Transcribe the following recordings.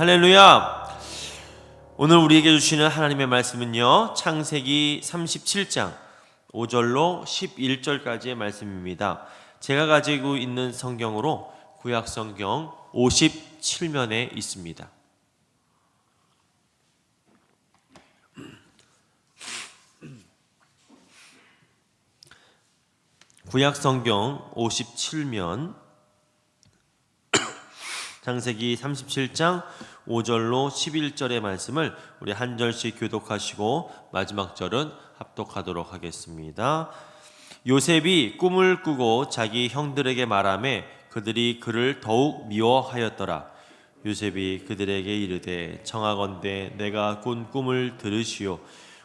할렐루야. 오늘 우리에게 주시는 하나님의 말씀은요, 창세기 37장 5절로 11절까지의 말씀입니다. 제가 가지고 있는 성경으로 구약 성경 57면에 있습니다. 구약 성경 57면 창세기 37장 5절로 11절의 말씀을 우리 한 절씩 교독하시고 마지막 절은 합독하도록 하겠습니다. 요셉이 꿈을 꾸고 자기 형들에게 말하매 그들이 그를 더욱 미워하였더라. 요셉이 그들에게 이르되 청하건대 내가 꾼 꿈을 들으시오.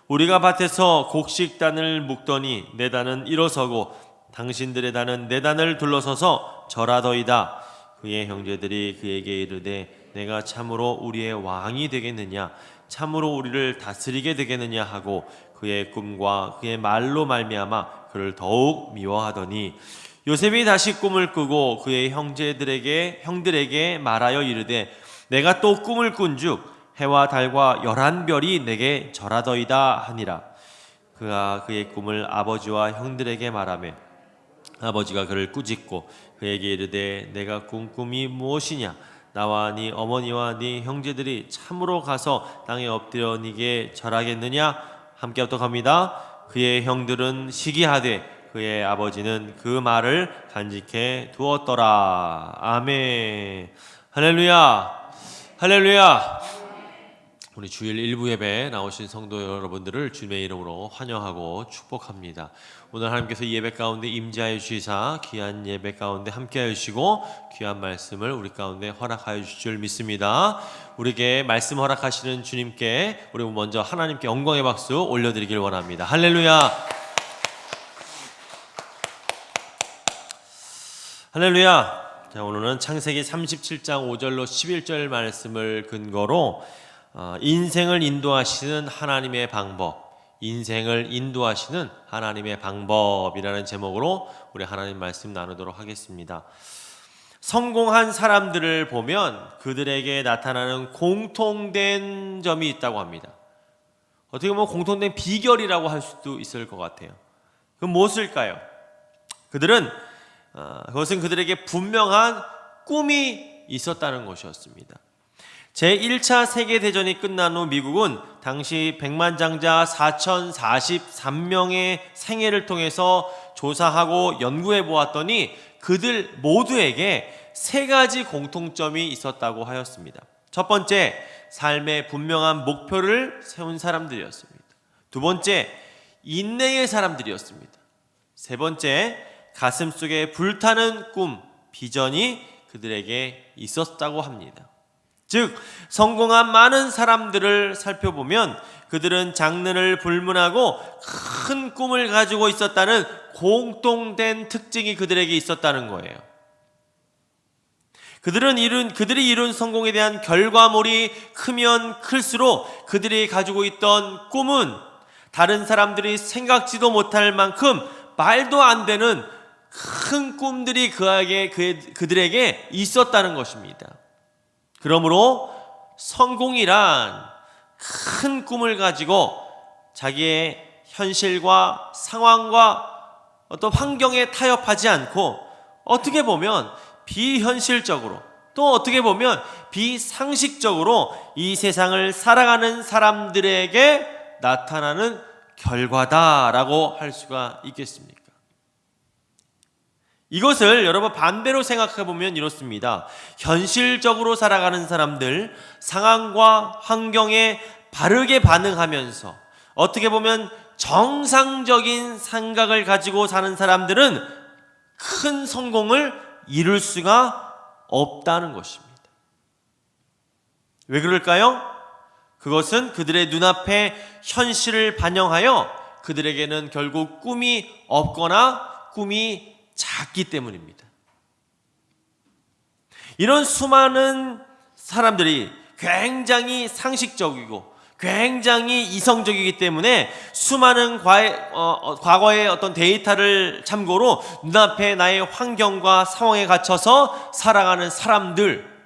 우리가 밭에서 곡식단을 묶더니 내 단은 일어서고 당신들의 단은 내 단을 둘러서서 절하더이다. 그의 형제들이 그에게 이르되 내가 참으로 우리의 왕이 되겠느냐, 참으로 우리를 다스리게 되겠느냐 하고 그의 꿈과 그의 말로 말미암아 그를 더욱 미워하더니 요셉이 다시 꿈을 꾸고 그의 형들에게 말하여 이르되 내가 또 꿈을 꾼즉 해와 달과 11별이 내게 절하더이다 하니라. 그가 그의 꿈을 아버지와 형들에게 말하매 아버지가 그를 꾸짖고 그에게 이르되 내가 꾼 꿈이 무엇이냐, 나와 네 어머니와 네 형제들이 참으로 가서 땅에 엎드려 네게 절하겠느냐. 함께 합독합니다. 그의 형들은 시기하되 그의 아버지는 그 말을 간직해 두었더라. 아멘. 할렐루야. 할렐루야. 우리 주일 일부 예배 나오신 성도 여러분들을 주님의 이름으로 환영하고 축복합니다. 오늘 하나님께서 이 예배 가운데 임재하여 주시사 귀한 예배 가운데 함께하여 주시고 귀한 말씀을 우리 가운데 허락하여 주실 줄 믿습니다. 우리에게 말씀 허락하시는 주님께 우리 먼저 하나님께 영광의 박수 올려드리길 원합니다. 할렐루야. 할렐루야. 자, 오늘은 창세기 37장 5절로 11절 말씀을 근거로 인생을 인도하시는 하나님의 방법, 인생을 인도하시는 하나님의 방법이라는 제목으로 우리 하나님 말씀 나누도록 하겠습니다. 성공한 사람들을 보면 그들에게 나타나는 공통된 점이 있다고 합니다. 어떻게 보면 공통된 비결이라고 할 수도 있을 것 같아요. 그건 무엇일까요? 그것은 그들에게 분명한 꿈이 있었다는 것이었습니다. 제1차 세계대전이 끝난 후 미국은 당시 백만장자 4043명의 생애를 통해서 조사하고 연구해 보았더니 그들 모두에게 세 가지 공통점이 있었다고 하였습니다. 첫 번째, 삶의 분명한 목표를 세운 사람들이었습니다. 두 번째, 인내의 사람들이었습니다. 세 번째, 가슴속에 불타는 꿈, 비전이 그들에게 있었다고 합니다. 즉 성공한 많은 사람들을 살펴보면 그들은 장래를 불문하고 큰 꿈을 가지고 있었다는 공통된 특징이 그들에게 있었다는 거예요. 그들이 이룬 성공에 대한 결과물이 크면 클수록 그들이 가지고 있던 꿈은 다른 사람들이 생각지도 못할 만큼 말도 안 되는 큰 꿈들이 그들에게 있었다는 것입니다. 그러므로 성공이란 큰 꿈을 가지고 자기의 현실과 상황과 어떤 환경에 타협하지 않고 어떻게 보면 비현실적으로 또 어떻게 보면 비상식적으로 이 세상을 살아가는 사람들에게 나타나는 결과다라고 할 수가 있겠습니까? 이것을 여러분 반대로 생각해 보면 이렇습니다. 현실적으로 살아가는 사람들, 상황과 환경에 바르게 반응하면서 어떻게 보면 정상적인 생각을 가지고 사는 사람들은 큰 성공을 이룰 수가 없다는 것입니다. 왜 그럴까요? 그것은 그들의 눈앞에 현실을 반영하여 그들에게는 결국 꿈이 없거나 꿈이 작기 때문입니다. 이런 수많은 사람들이 굉장히 상식적이고 굉장히 이성적이기 때문에 수많은 과거의 어떤 데이터를 참고로 눈앞에 나의 환경과 상황에 갇혀서 살아가는 사람들,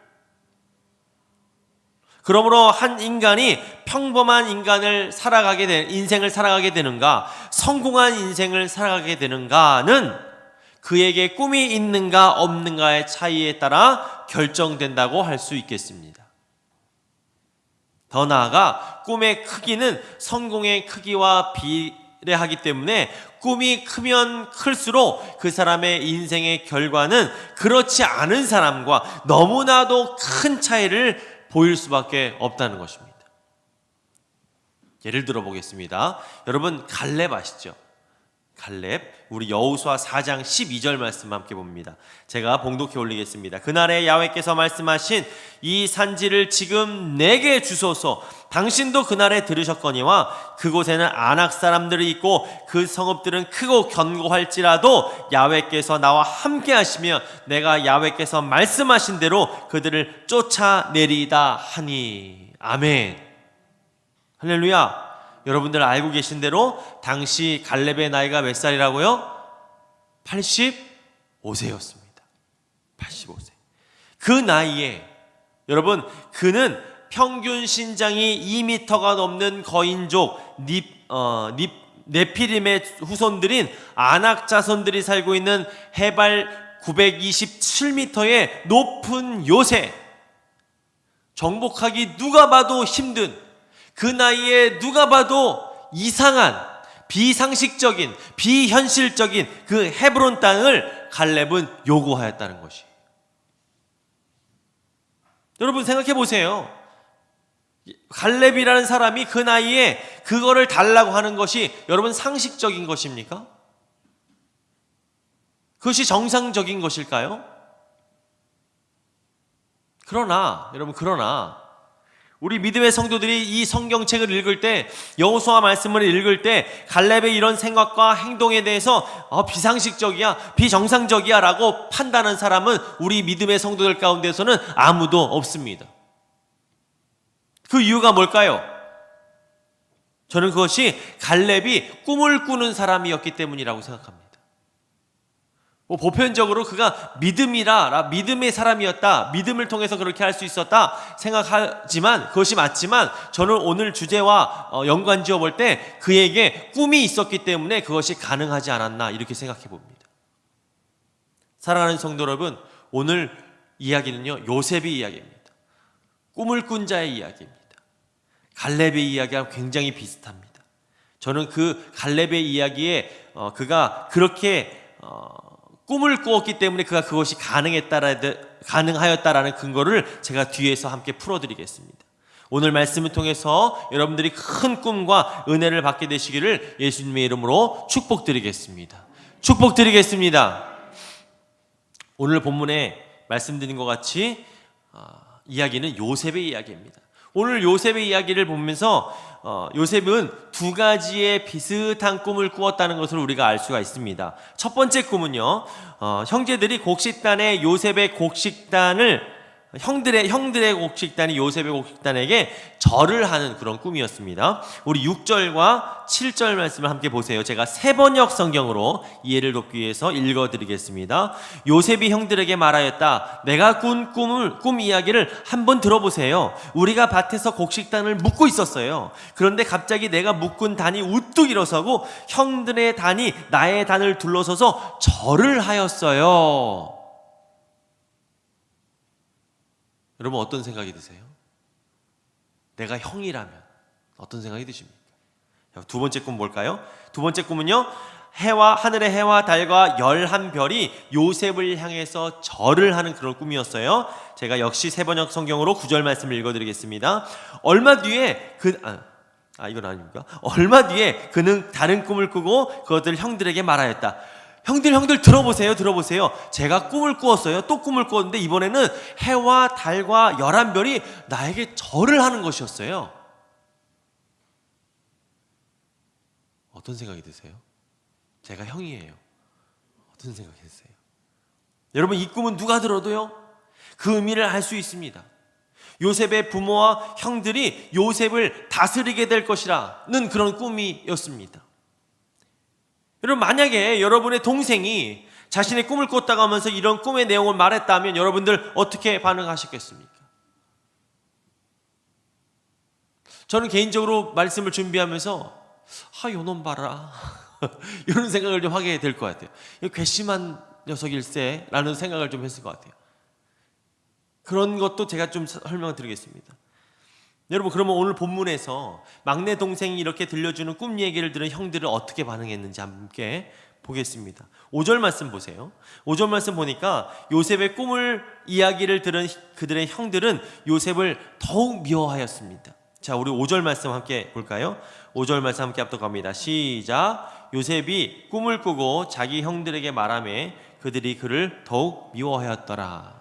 그러므로 한 인간이 평범한 인생을 살아가게 되는가, 성공한 인생을 살아가게 되는가는 그에게 꿈이 있는가 없는가의 차이에 따라 결정된다고 할 수 있겠습니다. 더 나아가 꿈의 크기는 성공의 크기와 비례하기 때문에 꿈이 크면 클수록 그 사람의 인생의 결과는 그렇지 않은 사람과 너무나도 큰 차이를 보일 수밖에 없다는 것입니다. 예를 들어 보겠습니다. 여러분, 갈렙 아시죠? 갈렙, 우리 여호수아 4장 12절 말씀 함께 봅니다. 제가 봉독해 올리겠습니다. 그날에 야훼께서 말씀하신 이 산지를 지금 내게 주소서. 당신도 그날에 들으셨거니와 그곳에는 아낙 사람들이 있고 그 성읍들은 크고 견고할지라도 야훼께서 나와 함께 하시며 내가 야훼께서 말씀하신 대로 그들을 쫓아내리이다 하니. 아멘. 할렐루야. 여러분들 알고 계신 대로 당시 갈렙의 나이가 몇 살이라고요? 85세였습니다. 85세. 그 나이에 여러분, 그는 평균 신장이 2m가 넘는 거인족 네피림의 후손들인 아낙 자손들이 살고 있는 해발 927m의 높은 요새, 정복하기 누가 봐도 힘든, 그 나이에 누가 봐도 이상한, 비상식적인, 비현실적인 그 헤브론 땅을 갈렙은 요구하였다는 것이. 여러분 생각해 보세요. 갈렙이라는 사람이 그 나이에 그거를 달라고 하는 것이 여러분 상식적인 것입니까? 그것이 정상적인 것일까요? 그러나 우리 믿음의 성도들이 이 성경책을 읽을 때, 여호수아 말씀을 읽을 때 갈렙의 이런 생각과 행동에 대해서 비상식적이야, 비정상적이야 라고 판단하는 사람은 우리 믿음의 성도들 가운데서는 아무도 없습니다. 그 이유가 뭘까요? 저는 그것이 갈렙이 꿈을 꾸는 사람이었기 때문이라고 생각합니다. 보편적으로 그가 믿음의 사람이었다, 믿음을 통해서 그렇게 할 수 있었다 생각하지만, 그것이 맞지만 저는 오늘 주제와 연관지어 볼 때 그에게 꿈이 있었기 때문에 그것이 가능하지 않았나 이렇게 생각해 봅니다. 사랑하는 성도 여러분, 오늘 이야기는요, 요셉의 이야기입니다. 꿈을 꾼 자의 이야기입니다. 갈렙의 이야기와 굉장히 비슷합니다. 저는 그 갈렙의 이야기에 그가 그렇게 꿈을 꾸었기 때문에 그가 그것이 가능하였다라는 근거를 제가 뒤에서 함께 풀어드리겠습니다. 오늘 말씀을 통해서 여러분들이 큰 꿈과 은혜를 받게 되시기를 예수님의 이름으로 축복드리겠습니다. 축복드리겠습니다. 오늘 본문에 말씀드린 것 같이 이야기는 요셉의 이야기입니다. 오늘 요셉의 이야기를 보면서 요셉은 두 가지의 비슷한 꿈을 꾸었다는 것을 우리가 알 수가 있습니다. 첫 번째 꿈은요, 형제들이 곡식단에 요셉의 곡식단을 형들의 곡식단이 요셉의 곡식단에게 절을 하는 그런 꿈이었습니다. 우리 6절과 7절 말씀을 함께 보세요. 제가 세번역 성경으로 이해를 돕기 위해서 읽어드리겠습니다. 요셉이 형들에게 말하였다. 내가 꾼 꿈 이야기를 한번 들어보세요. 우리가 밭에서 곡식단을 묶고 있었어요. 그런데 갑자기 내가 묶은 단이 우뚝 일어서고 형들의 단이 나의 단을 둘러서서 절을 하였어요. 여러분 어떤 생각이 드세요? 내가 형이라면 어떤 생각이 드십니까? 두 번째 꿈 뭘까요? 두 번째 꿈은요, 하늘의 해와 달과 11별이 요셉을 향해서 절을 하는 그런 꿈이었어요. 제가 역시 세번역 성경으로 9절 말씀을 읽어드리겠습니다. 얼마 뒤에 이건 아닙니까? 얼마 뒤에 그는 다른 꿈을 꾸고 그것을 형들에게 말하였다. 형들 들어보세요. 제가 꿈을 꾸었어요. 또 꿈을 꾸었는데 이번에는 해와 달과 11별이 나에게 절을 하는 것이었어요. 어떤 생각이 드세요? 제가 형이에요. 어떤 생각이 드세요? 여러분, 이 꿈은 누가 들어도요, 그 의미를 알 수 있습니다. 요셉의 부모와 형들이 요셉을 다스리게 될 것이라는 그런 꿈이었습니다. 여러분, 만약에 여러분의 동생이 자신의 꿈을 꿨다고 하면서 이런 꿈의 내용을 말했다면 여러분들 어떻게 반응하셨겠습니까? 저는 개인적으로 말씀을 준비하면서 요놈 봐라 이런 생각을 좀 하게 될 것 같아요. 괘씸한 녀석일세 라는 생각을 좀 했을 것 같아요. 그런 것도 제가 좀 설명드리겠습니다. 여러분, 그러면 오늘 본문에서 막내 동생이 이렇게 들려주는 꿈 얘기를 들은 형들은 어떻게 반응했는지 함께 보겠습니다. 5절 말씀 보세요. 5절 말씀 보니까 요셉의 꿈을 이야기를 들은 그들의 형들은 요셉을 더욱 미워하였습니다. 자, 우리 5절 말씀 함께 볼까요? 5절 말씀 함께 합독합니다. 시작. 요셉이 꿈을 꾸고 자기 형들에게 말하매 그들이 그를 더욱 미워하였더라.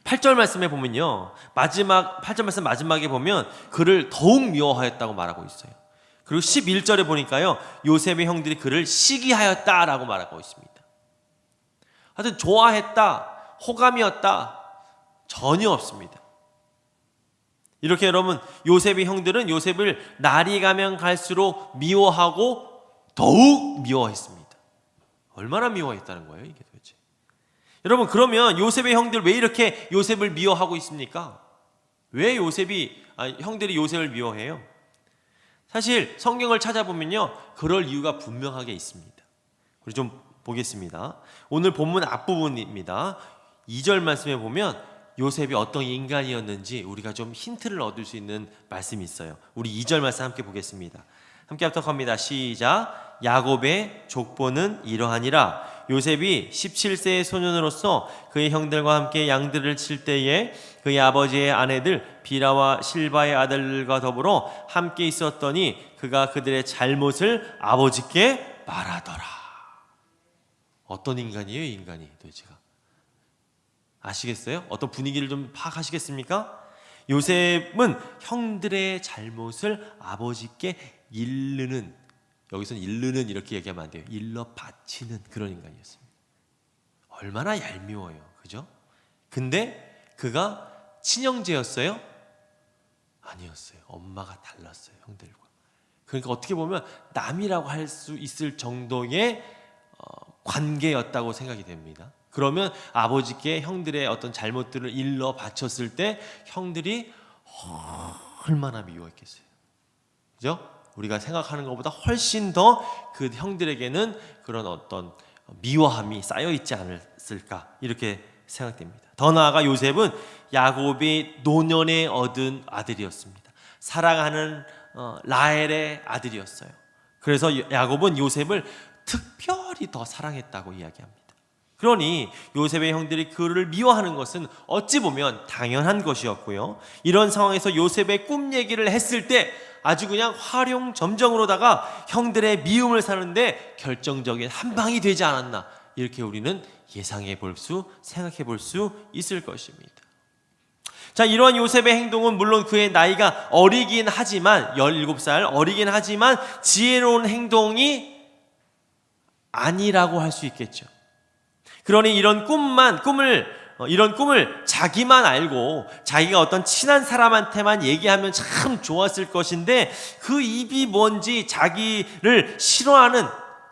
8절 말씀에 보면요, 8절 말씀 마지막에 보면 그를 더욱 미워하였다고 말하고 있어요. 그리고 11절에 보니까요, 요셉의 형들이 그를 시기하였다라고 말하고 있습니다. 하여튼 좋아했다, 호감이었다, 전혀 없습니다. 이렇게 여러분, 요셉의 형들은 요셉을 날이 가면 갈수록 미워하고 더욱 미워했습니다. 얼마나 미워했다는 거예요, 이게 도대체? 여러분, 그러면 요셉의 형들 왜 이렇게 요셉을 미워하고 있습니까? 왜 형들이 요셉을 미워해요? 사실 성경을 찾아보면요, 그럴 이유가 분명하게 있습니다. 우리 좀 보겠습니다. 오늘 본문 앞부분입니다. 2절 말씀에 보면 요셉이 어떤 인간이었는지 우리가 좀 힌트를 얻을 수 있는 말씀이 있어요. 우리 2절 말씀 함께 보겠습니다. 함께 합독합니다. 시작. 야곱의 족보는 이러하니라. 요셉이 17세의 소년으로서 그의 형들과 함께 양들을 칠 때에 그의 아버지의 아내들 비라와 실바의 아들들과 더불어 함께 있었더니 그가 그들의 잘못을 아버지께 말하더라. 어떤 인간이에요, 이 인간이 도대체가? 아시겠어요? 어떤 분위기를 좀 파악하시겠습니까? 요셉은 형들의 잘못을 아버지께 일르는, 여기서는 일르는 이렇게 얘기하면 안 돼요. 일러 바치는 그런 인간이었습니다. 얼마나 얄미워요, 그죠? 근데 그가 친형제였어요? 아니었어요. 엄마가 달랐어요, 형들과. 그러니까 어떻게 보면 남이라고 할 수 있을 정도의 관계였다고 생각이 됩니다. 그러면 아버지께 형들의 어떤 잘못들을 일러 바쳤을 때 형들이 얼마나 미워했겠어요, 그죠? 우리가 생각하는 것보다 훨씬 더 그 형들에게는 그런 어떤 미워함이 쌓여있지 않았을까, 이렇게 생각됩니다. 더 나아가 요셉은 야곱이 노년에 얻은 아들이었습니다. 사랑하는 라헬의 아들이었어요. 그래서 야곱은 요셉을 특별히 더 사랑했다고 이야기합니다. 그러니 요셉의 형들이 그를 미워하는 것은 어찌 보면 당연한 것이었고요, 이런 상황에서 요셉의 꿈 얘기를 했을 때 아주 그냥 화룡점정으로다가 형들의 미움을 사는데 결정적인 한 방이 되지 않았나, 이렇게 우리는 예상해 볼 수, 생각해 볼 수 있을 것입니다. 자, 이러한 요셉의 행동은 물론 그의 나이가 어리긴 하지만, 17살 어리긴 하지만 지혜로운 행동이 아니라고 할 수 있겠죠. 그러니 이런 꿈을 자기만 알고 자기가 어떤 친한 사람한테만 얘기하면 참 좋았을 것인데, 그 입이 뭔지 자기를 싫어하는,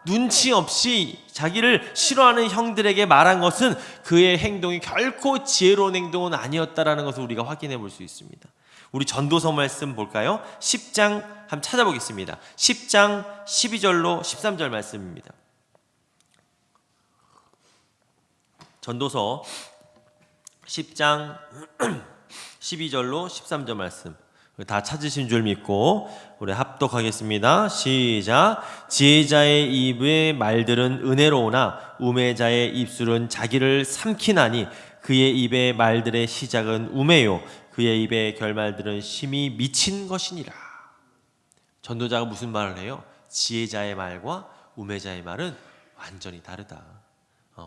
눈치 없이 자기를 싫어하는 형들에게 말한 것은 그의 행동이 결코 지혜로운 행동은 아니었다라는 것을 우리가 확인해 볼 수 있습니다. 우리 전도서 말씀 볼까요? 10장 한번 찾아보겠습니다. 10장 12절로 13절 말씀입니다. 전도서 10장 12절로 13절 말씀 다 찾으신 줄 믿고 우리 합독하겠습니다. 시작. 지혜자의 입의 말들은 은혜로우나 우매자의 입술은 자기를 삼키나니 그의 입의 말들의 시작은 우매요 그의 입의 결말들은 심히 미친 것이니라. 전도자가 무슨 말을 해요? 지혜자의 말과 우매자의 말은 완전히 다르다.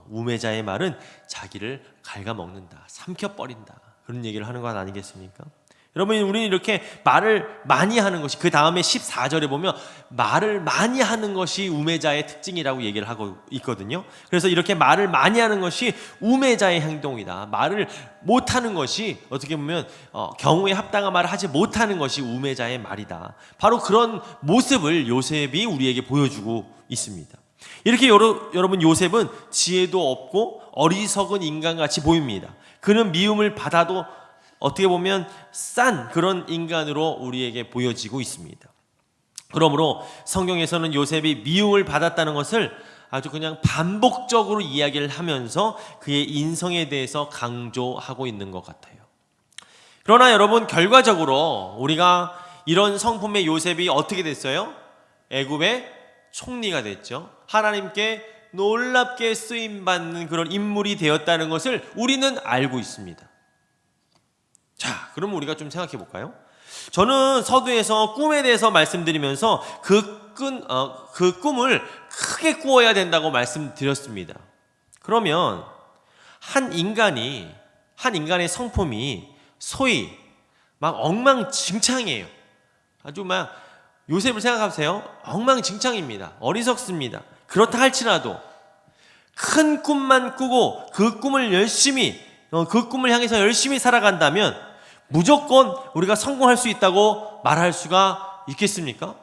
우매자의 말은 자기를 갉아먹는다, 삼켜버린다, 그런 얘기를 하는 것 아니겠습니까? 여러분, 우리는 이렇게 말을 많이 하는 것이, 그 다음에 14절에 보면 말을 많이 하는 것이 우매자의 특징이라고 얘기를 하고 있거든요. 그래서 이렇게 말을 많이 하는 것이 우매자의 행동이다. 말을 못하는 것이, 어떻게 보면 경우에 합당한 말을 하지 못하는 것이 우매자의 말이다. 바로 그런 모습을 요셉이 우리에게 보여주고 있습니다. 이렇게 여러분, 요셉은 지혜도 없고 어리석은 인간같이 보입니다. 그는 미움을 받아도 어떻게 보면 싼 그런 인간으로 우리에게 보여지고 있습니다. 그러므로 성경에서는 요셉이 미움을 받았다는 것을 아주 그냥 반복적으로 이야기를 하면서 그의 인성에 대해서 강조하고 있는 것 같아요. 그러나 여러분, 결과적으로 우리가 이런 성품의 요셉이 어떻게 됐어요? 애굽의 총리가 됐죠. 하나님께 놀랍게 쓰임받는 그런 인물이 되었다는 것을 우리는 알고 있습니다. 자, 그럼 우리가 좀 생각해 볼까요? 저는 서두에서 꿈에 대해서 말씀드리면서 그 꿈을 크게 꾸어야 된다고 말씀드렸습니다. 그러면 한 인간의 성품이 소위 막 엉망진창이에요. 아주 막 요셉을 생각하세요. 엉망진창입니다. 어리석습니다. 그렇다 할지라도 큰 꿈만 꾸고 그 꿈을 향해서 열심히 살아간다면 무조건 우리가 성공할 수 있다고 말할 수가 있겠습니까?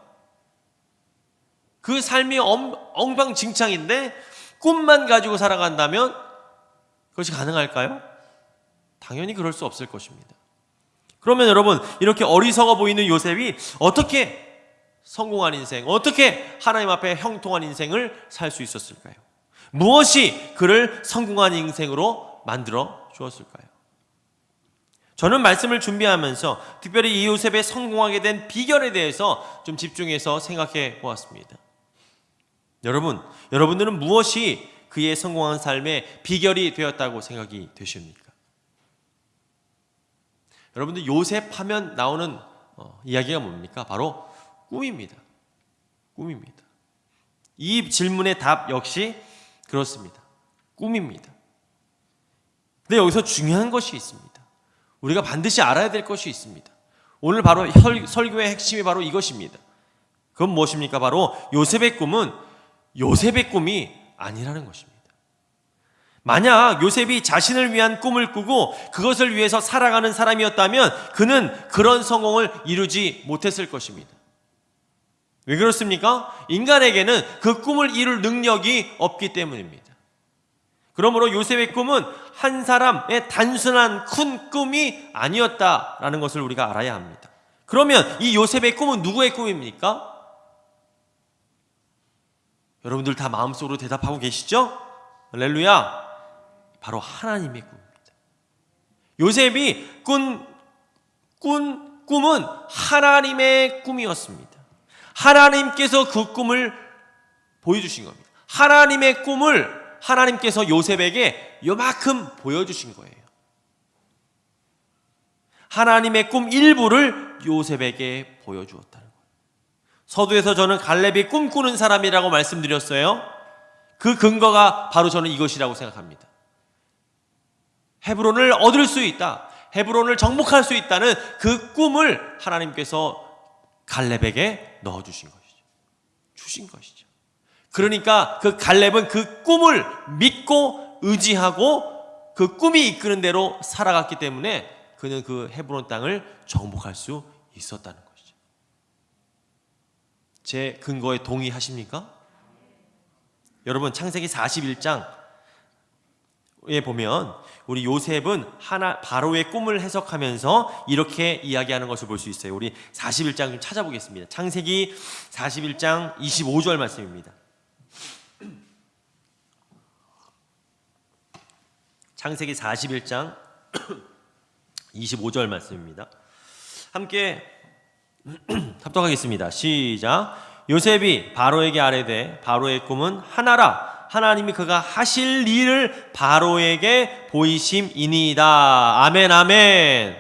그 삶이 엉망진창인데 꿈만 가지고 살아간다면 그것이 가능할까요? 당연히 그럴 수 없을 것입니다. 그러면 여러분, 이렇게 어리석어 보이는 요셉이 어떻게 성공한 인생, 어떻게 하나님 앞에 형통한 인생을 살 수 있었을까요? 무엇이 그를 성공한 인생으로 만들어 주었을까요? 저는 말씀을 준비하면서 특별히 이 요셉의 성공하게 된 비결에 대해서 좀 집중해서 생각해 보았습니다. 여러분들은 무엇이 그의 성공한 삶의 비결이 되었다고 생각이 되십니까? 여러분들, 요셉 하면 나오는 이야기가 뭡니까? 바로 꿈입니다. 꿈입니다. 이 질문의 답 역시 그렇습니다. 꿈입니다. 근데 여기서 중요한 것이 있습니다. 우리가 반드시 알아야 될 것이 있습니다. 오늘 바로 설교의 핵심이 바로 이것입니다. 그건 무엇입니까? 바로 요셉의 꿈은 요셉의 꿈이 아니라는 것입니다. 만약 요셉이 자신을 위한 꿈을 꾸고 그것을 위해서 살아가는 사람이었다면 그는 그런 성공을 이루지 못했을 것입니다. 왜 그렇습니까? 인간에게는 그 꿈을 이룰 능력이 없기 때문입니다. 그러므로 요셉의 꿈은 한 사람의 단순한 큰 꿈이 아니었다라는 것을 우리가 알아야 합니다. 그러면 이 요셉의 꿈은 누구의 꿈입니까? 여러분들 다 마음속으로 대답하고 계시죠? 할렐루야! 바로 하나님의 꿈입니다. 요셉이 꾼 꿈은 하나님의 꿈이었습니다. 하나님께서 그 꿈을 보여주신 겁니다. 하나님의 꿈을 하나님께서 요셉에게 요만큼 보여주신 거예요. 하나님의 꿈 일부를 요셉에게 보여주었다는 거예요. 서두에서 저는 갈렙이 꿈꾸는 사람이라고 말씀드렸어요. 그 근거가 바로 저는 이것이라고 생각합니다. 헤브론을 얻을 수 있다, 헤브론을 정복할 수 있다는 그 꿈을 하나님께서 갈렙에게 넣어주신 것이죠. 주신 것이죠. 그러니까 그 갈렙은 그 꿈을 믿고 의지하고 그 꿈이 이끄는 대로 살아갔기 때문에 그는 그 헤브론 땅을 정복할 수 있었다는 것이죠. 제 근거에 동의하십니까? 여러분, 창세기 41장에 보면 우리 요셉은 바로의 꿈을 해석하면서 이렇게 이야기하는 것을 볼 수 있어요. 우리 41장 좀 찾아보겠습니다. 창세기 41장 25절 말씀입니다. 창세기 41장 25절 말씀입니다. 함께 합독하겠습니다. 시작. 요셉이 바로에게 아뢰되 바로의 꿈은 하나라. 하나님이 그가 하실 일을 바로에게 보이심이니이다. 아멘, 아멘.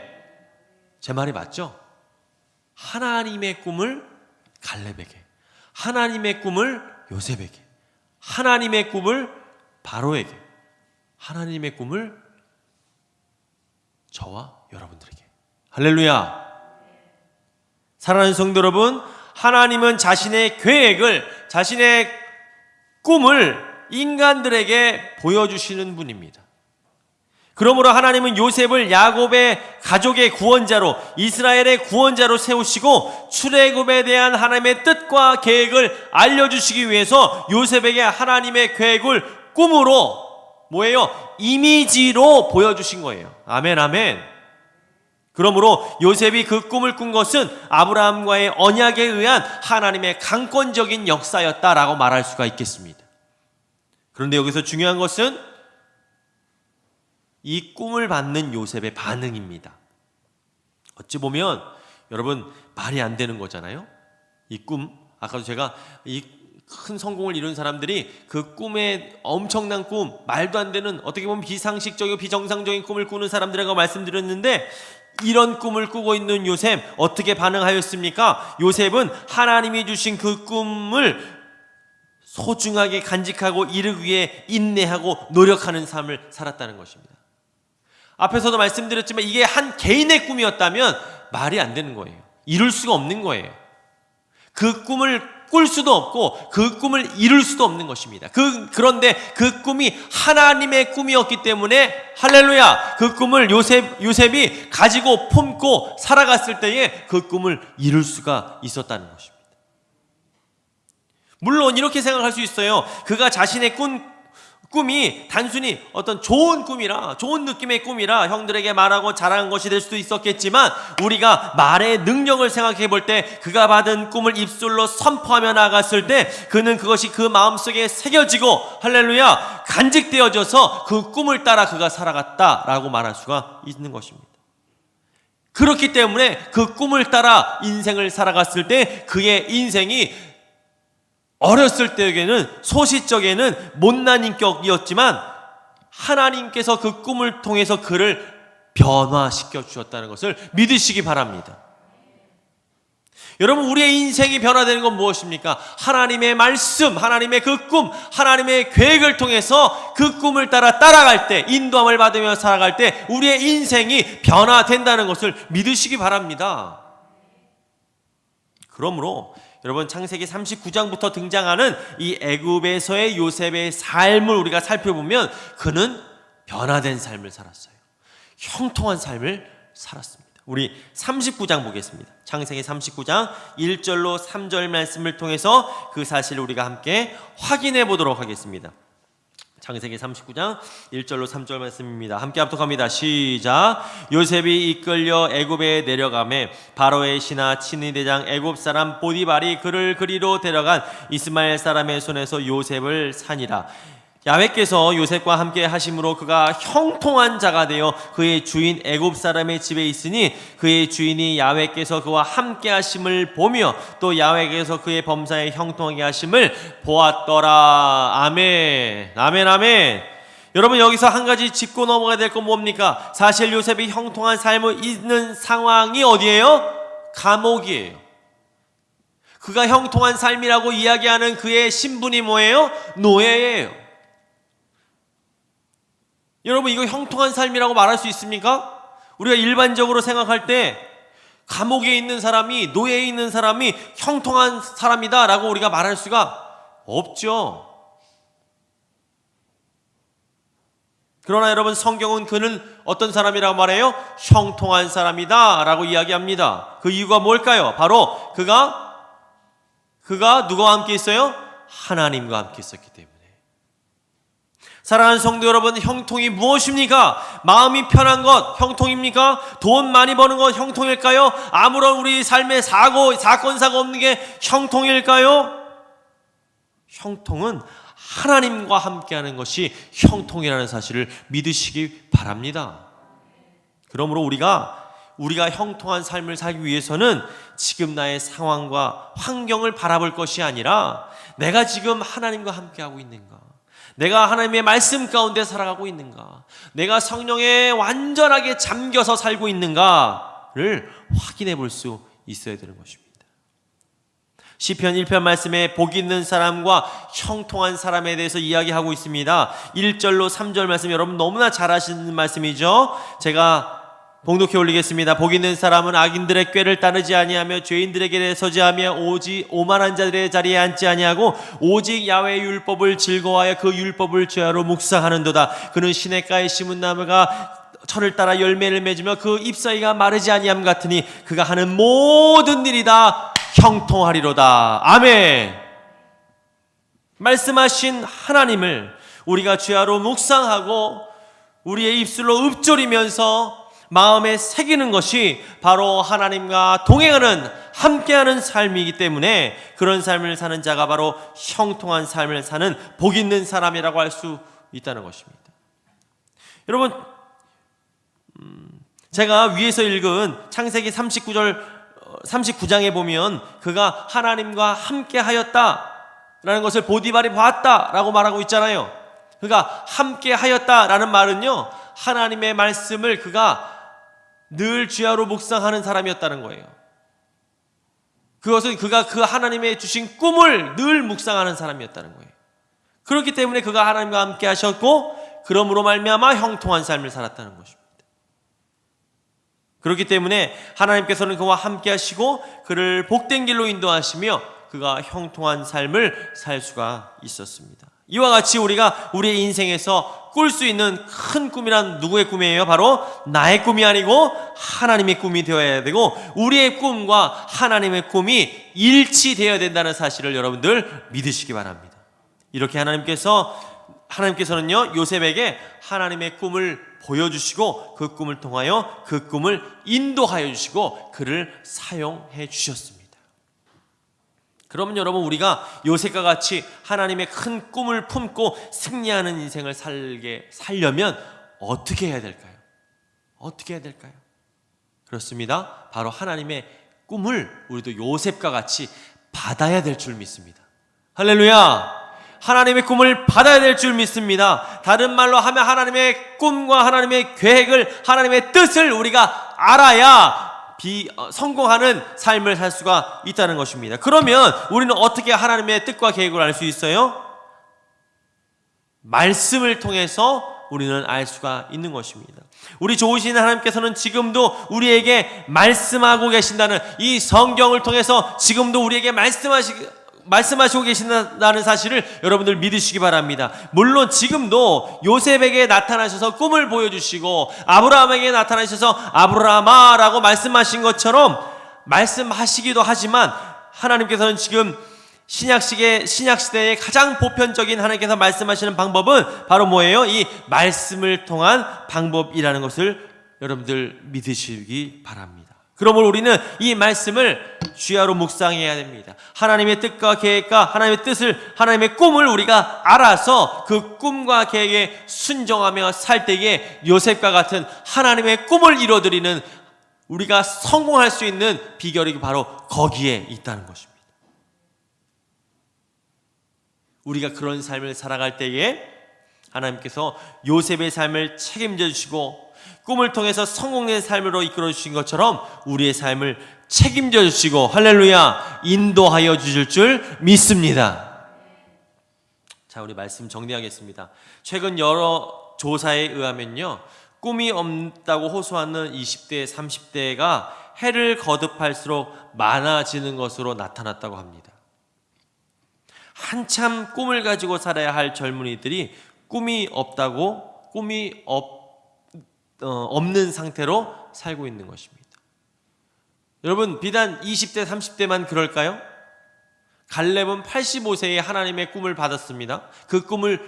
제 말이 맞죠? 하나님의 꿈을 갈렙에게, 하나님의 꿈을 요셉에게, 하나님의 꿈을 바로에게, 하나님의 꿈을 저와 여러분들에게. 할렐루야. 사랑하는 성도 여러분, 하나님은 자신의 계획을, 자신의 꿈을 인간들에게 보여주시는 분입니다. 그러므로 하나님은 요셉을 야곱의 가족의 구원자로, 이스라엘의 구원자로 세우시고 출애굽에 대한 하나님의 뜻과 계획을 알려주시기 위해서 요셉에게 하나님의 계획을 꿈으로 뭐예요? 이미지로 보여주신 거예요. 아멘, 아멘. 그러므로 요셉이 그 꿈을 꾼 것은 아브라함과의 언약에 의한 하나님의 강권적인 역사였다라고 말할 수가 있겠습니다. 그런데 여기서 중요한 것은 이 꿈을 받는 요셉의 반응입니다. 어찌 보면 여러분 말이 안 되는 거잖아요. 이 꿈, 아까도 제가 이 큰 성공을 이룬 사람들이 그 꿈에 엄청난 꿈, 말도 안 되는 어떻게 보면 비상식적이고 비정상적인 꿈을 꾸는 사람들에게 말씀드렸는데, 이런 꿈을 꾸고 있는 요셉 어떻게 반응하였습니까? 요셉은 하나님이 주신 그 꿈을 소중하게 간직하고 이루기 위해 인내하고 노력하는 삶을 살았다는 것입니다. 앞에서도 말씀드렸지만 이게 한 개인의 꿈이었다면 말이 안 되는 거예요. 이룰 수가 없는 거예요. 그 꿈을 꿀 수도 없고 그 꿈을 이룰 수도 없는 것입니다. 그런데 그 꿈이 하나님의 꿈이었기 때문에 할렐루야, 그 꿈을 요셉이 가지고 품고 살아갔을 때에 그 꿈을 이룰 수가 있었다는 것입니다. 물론 이렇게 생각할 수 있어요. 그가 자신의 꿈이 단순히 어떤 좋은 꿈이라, 좋은 느낌의 꿈이라 형들에게 말하고 자랑한 것이 될 수도 있었겠지만, 우리가 말의 능력을 생각해 볼 때 그가 받은 꿈을 입술로 선포하며 나아갔을 때 그는 그것이 그 마음속에 새겨지고 할렐루야 간직되어져서 그 꿈을 따라 그가 살아갔다라고 말할 수가 있는 것입니다. 그렇기 때문에 그 꿈을 따라 인생을 살아갔을 때 그의 인생이 어렸을 때에는 소시적에는 못난 인격이었지만 하나님께서 그 꿈을 통해서 그를 변화시켜 주셨다는 것을 믿으시기 바랍니다. 여러분, 우리의 인생이 변화되는 건 무엇입니까? 하나님의 말씀, 하나님의 그 꿈, 하나님의 계획을 통해서 그 꿈을 따라갈 때, 인도함을 받으며 살아갈 때 우리의 인생이 변화된다는 것을 믿으시기 바랍니다. 그러므로 여러분, 창세기 39장부터 등장하는 이 애굽에서의 요셉의 삶을 우리가 살펴보면 그는 변화된 삶을 살았어요. 형통한 삶을 살았습니다. 우리 39장 보겠습니다. 창세기 39장 1절로 3절 말씀을 통해서 그 사실을 우리가 함께 확인해 보도록 하겠습니다. 창세기 39장 1절로 3절 말씀입니다. 함께 합독합니다. 시작. 요셉이 이끌려 애굽에 내려가매 바로의 신하 친위 대장 애굽 사람 보디발이 그를 그리로 데려간 이스마엘 사람의 손에서 요셉을 산이라. 야훼께서 요셉과 함께 하심으로 그가 형통한 자가 되어 그의 주인 애굽 사람의 집에 있으니 그의 주인이 야훼께서 그와 함께 하심을 보며 또 야훼께서 그의 범사에 형통하게 하심을 보았더라. 아멘. 아멘. 아멘. 여러분, 여기서 한 가지 짚고 넘어가야 될 건 뭡니까? 사실 요셉이 형통한 삶을 있는 상황이 어디예요? 감옥이에요. 그가 형통한 삶이라고 이야기하는 그의 신분이 뭐예요? 노예예요. 여러분, 이거 형통한 삶이라고 말할 수 있습니까? 우리가 일반적으로 생각할 때 감옥에 있는 사람이, 노예에 있는 사람이 형통한 사람이다 라고 우리가 말할 수가 없죠. 그러나 여러분, 성경은 그는 어떤 사람이라고 말해요? 형통한 사람이다 라고 이야기합니다. 그 이유가 뭘까요? 바로 그가 누구와 함께 있어요? 하나님과 함께 있었기 때문에. 사랑하는 성도 여러분, 형통이 무엇입니까? 마음이 편한 것 형통입니까? 돈 많이 버는 것 형통일까요? 아무런 우리 삶에 사건사가 없는 게 형통일까요? 형통은 하나님과 함께하는 것이 형통이라는 사실을 믿으시기 바랍니다. 그러므로 우리가 형통한 삶을 살기 위해서는 지금 나의 상황과 환경을 바라볼 것이 아니라 내가 지금 하나님과 함께하고 있는가, 내가 하나님의 말씀 가운데 살아가고 있는가, 내가 성령에 완전하게 잠겨서 살고 있는가를 확인해 볼 수 있어야 되는 것입니다. 시편 1편 말씀에 복 있는 사람과 형통한 사람에 대해서 이야기하고 있습니다. 1절로 3절 말씀 여러분 너무나 잘 아시는 말씀이죠. 제가 봉독해 올리겠습니다. 복 있는 사람은 악인들의 꾀를 따르지 아니하며 죄인들의 길에 서지 아니하며 오직 오만한 자들의 자리에 앉지 아니하고 오직 야훼의 율법을 즐거워하여 그 율법을 죄하로 묵상하는도다. 그는 시냇가에 심은 나무가 철을 따라 열매를 맺으며 그 잎사귀가 마르지 아니함 같으니 그가 하는 모든 일이 다 형통하리로다. 아멘. 말씀하신 하나님을 우리가 죄하로 묵상하고 우리의 입술로 읊조리면서 마음에 새기는 것이 바로 하나님과 동행하는 함께하는 삶이기 때문에 그런 삶을 사는 자가 바로 형통한 삶을 사는 복 있는 사람이라고 할 수 있다는 것입니다. 여러분, 제가 위에서 읽은 창세기 39장에 보면 그가 하나님과 함께 하였다라는 것을 보디발이 보았다라고 말하고 있잖아요. 그가 함께 하였다라는 말은요, 하나님의 말씀을 그가 늘 주야로 묵상하는 사람이었다는 거예요. 그것은 그가 그 하나님의 주신 꿈을 늘 묵상하는 사람이었다는 거예요. 그렇기 때문에 그가 하나님과 함께 하셨고 그러므로 말미암아 형통한 삶을 살았다는 것입니다. 그렇기 때문에 하나님께서는 그와 함께 하시고 그를 복된 길로 인도하시며 그가 형통한 삶을 살 수가 있었습니다. 이와 같이 우리가 우리의 인생에서 꿀 수 있는 큰 꿈이란 누구의 꿈이에요? 바로 나의 꿈이 아니고 하나님의 꿈이 되어야 되고 우리의 꿈과 하나님의 꿈이 일치되어야 된다는 사실을 여러분들 믿으시기 바랍니다. 이렇게 하나님께서는요, 요셉에게 하나님의 꿈을 보여주시고 그 꿈을 통하여 그 꿈을 인도하여 주시고 그를 사용해 주셨습니다. 그러면 여러분, 우리가 요셉과 같이 하나님의 큰 꿈을 품고 승리하는 인생을 살려면 어떻게 해야 될까요? 어떻게 해야 될까요? 그렇습니다. 바로 하나님의 꿈을 우리도 요셉과 같이 받아야 될 줄 믿습니다. 할렐루야! 하나님의 꿈을 받아야 될 줄 믿습니다. 다른 말로 하면 하나님의 꿈과 하나님의 계획을, 하나님의 뜻을 우리가 알아야 성공하는 삶을 살 수가 있다는 것입니다. 그러면 우리는 어떻게 하나님의 뜻과 계획을 알 수 있어요? 말씀을 통해서 우리는 알 수가 있는 것입니다. 우리 좋으신 하나님께서는 지금도 우리에게 말씀하고 계신다는, 이 성경을 통해서 지금도 우리에게 말씀하시고 계신다는 사실을 여러분들 믿으시기 바랍니다. 물론 지금도 요셉에게 나타나셔서 꿈을 보여주시고 아브라함에게 나타나셔서 아브라함아라고 말씀하신 것처럼 말씀하시기도 하지만, 하나님께서는 지금 신약시대의 가장 보편적인 하나님께서 말씀하시는 방법은 바로 뭐예요? 이 말씀을 통한 방법이라는 것을 여러분들 믿으시기 바랍니다. 그러므로 우리는 이 말씀을 주야로 묵상해야 됩니다. 하나님의 뜻과 계획과 하나님의 뜻을, 하나님의 꿈을 우리가 알아서 그 꿈과 계획에 순종하며 살 때에 요셉과 같은 하나님의 꿈을 이뤄드리는, 우리가 성공할 수 있는 비결이 바로 거기에 있다는 것입니다. 우리가 그런 삶을 살아갈 때에 하나님께서 요셉의 삶을 책임져 주시고 꿈을 통해서 성공된 삶으로 이끌어 주신 것처럼 우리의 삶을 책임져 주시고, 할렐루야, 인도하여 주실 줄 믿습니다. 자, 우리 말씀 정리하겠습니다. 최근 여러 조사에 의하면요, 꿈이 없다고 호소하는 20대, 30대가 해를 거듭할수록 많아지는 것으로 나타났다고 합니다. 한참 꿈을 가지고 살아야 할 젊은이들이 꿈이 없는 상태로 살고 있는 것입니다. 여러분, 비단 20대, 30대만 그럴까요? 갈렙은 85세에 하나님의 꿈을 받았습니다. 그 꿈을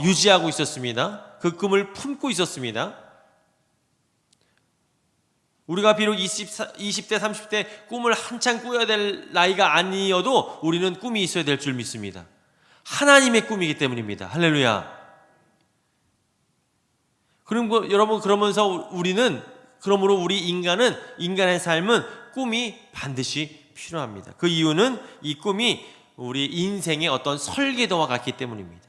유지하고 있었습니다. 그 꿈을 품고 있었습니다. 우리가 비록 20대, 30대 꿈을 한창 꾸어야 될 나이가 아니어도 우리는 꿈이 있어야 될 줄 믿습니다. 하나님의 꿈이기 때문입니다. 할렐루야. 그럼 여러분, 그러면서 그러므로 우리 인간의 삶은 꿈이 반드시 필요합니다. 그 이유는 이 꿈이 우리 인생의 어떤 설계도와 같기 때문입니다.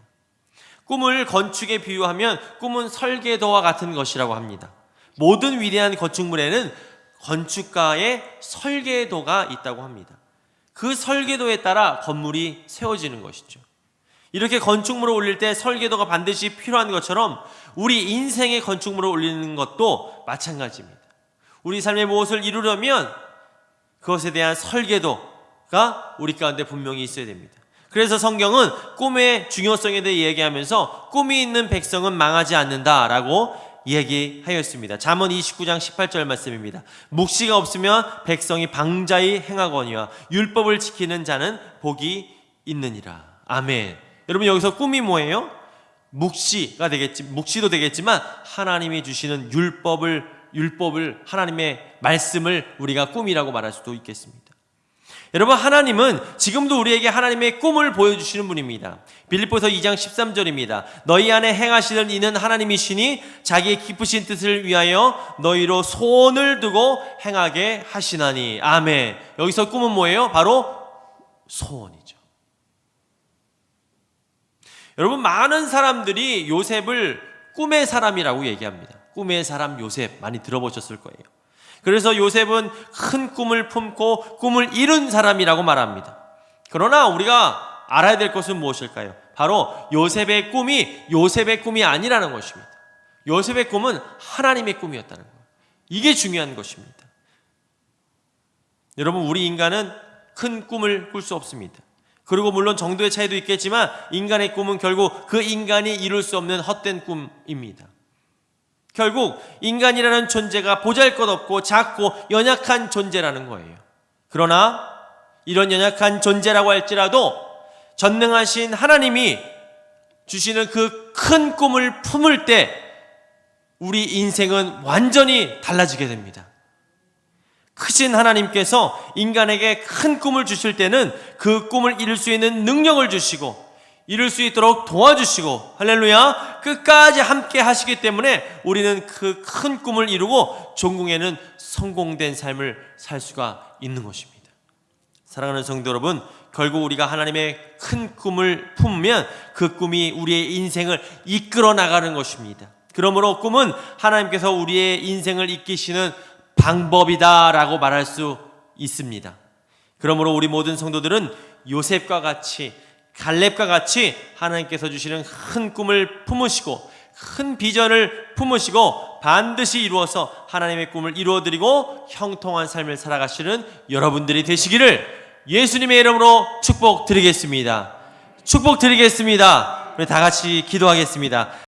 꿈을 건축에 비유하면 꿈은 설계도와 같은 것이라고 합니다. 모든 위대한 건축물에는 건축가의 설계도가 있다고 합니다. 그 설계도에 따라 건물이 세워지는 것이죠. 이렇게 건축물을 올릴 때 설계도가 반드시 필요한 것처럼 우리 인생의 건축물을 올리는 것도 마찬가지입니다. 우리 삶의 무엇을 이루려면 그것에 대한 설계도가 우리 가운데 분명히 있어야 됩니다. 그래서 성경은 꿈의 중요성에 대해 얘기하면서 꿈이 있는 백성은 망하지 않는다라고 얘기하였습니다. 잠언 29장 18절 말씀입니다. 묵시가 없으면 백성이 방자히 행하거니와 율법을 지키는 자는 복이 있느니라. 아멘. 여러분, 여기서 꿈이 뭐예요? 묵시도 되겠지만 하나님이 주시는 율법을 율법을, 하나님의 말씀을 우리가 꿈이라고 말할 수도 있겠습니다. 여러분, 하나님은 지금도 우리에게 하나님의 꿈을 보여주시는 분입니다. 빌립보서 2장 13절입니다. 너희 안에 행하시는 이는 하나님이시니 자기의 기쁘신 뜻을 위하여 너희로 소원을 두고 행하게 하시나니. 아멘. 여기서 꿈은 뭐예요? 바로 소원이죠. 여러분, 많은 사람들이 요셉을 꿈의 사람이라고 얘기합니다. 꿈의 사람 요셉, 많이 들어보셨을 거예요. 그래서 요셉은 큰 꿈을 품고 꿈을 이룬 사람이라고 말합니다. 그러나 우리가 알아야 될 것은 무엇일까요? 바로 요셉의 꿈이 아니라는 것입니다. 요셉의 꿈은 하나님의 꿈이었다는 거예요. 이게 중요한 것입니다. 여러분, 우리 인간은 큰 꿈을 꿀 수 없습니다. 그리고 물론 정도의 차이도 있겠지만 인간의 꿈은 결국 그 인간이 이룰 수 없는 헛된 꿈입니다. 결국 인간이라는 존재가 보잘것없고 작고 연약한 존재라는 거예요. 그러나 이런 연약한 존재라고 할지라도 전능하신 하나님이 주시는 그 큰 꿈을 품을 때 우리 인생은 완전히 달라지게 됩니다. 크신 하나님께서 인간에게 큰 꿈을 주실 때는 그 꿈을 이룰 수 있는 능력을 주시고 이룰 수 있도록 도와주시고, 할렐루야, 끝까지 함께 하시기 때문에 우리는 그 큰 꿈을 이루고 종궁에는 성공된 삶을 살 수가 있는 것입니다. 사랑하는 성도 여러분, 결국 우리가 하나님의 큰 꿈을 품으면 그 꿈이 우리의 인생을 이끌어 나가는 것입니다. 그러므로 꿈은 하나님께서 우리의 인생을 이끄시는 방법이다라고 말할 수 있습니다. 그러므로 우리 모든 성도들은 요셉과 같이, 갈렙과 같이 하나님께서 주시는 큰 꿈을 품으시고 큰 비전을 품으시고 반드시 이루어서 하나님의 꿈을 이루어드리고 형통한 삶을 살아가시는 여러분들이 되시기를 예수님의 이름으로 축복드리겠습니다. 축복드리겠습니다. 우리 다 같이 기도하겠습니다.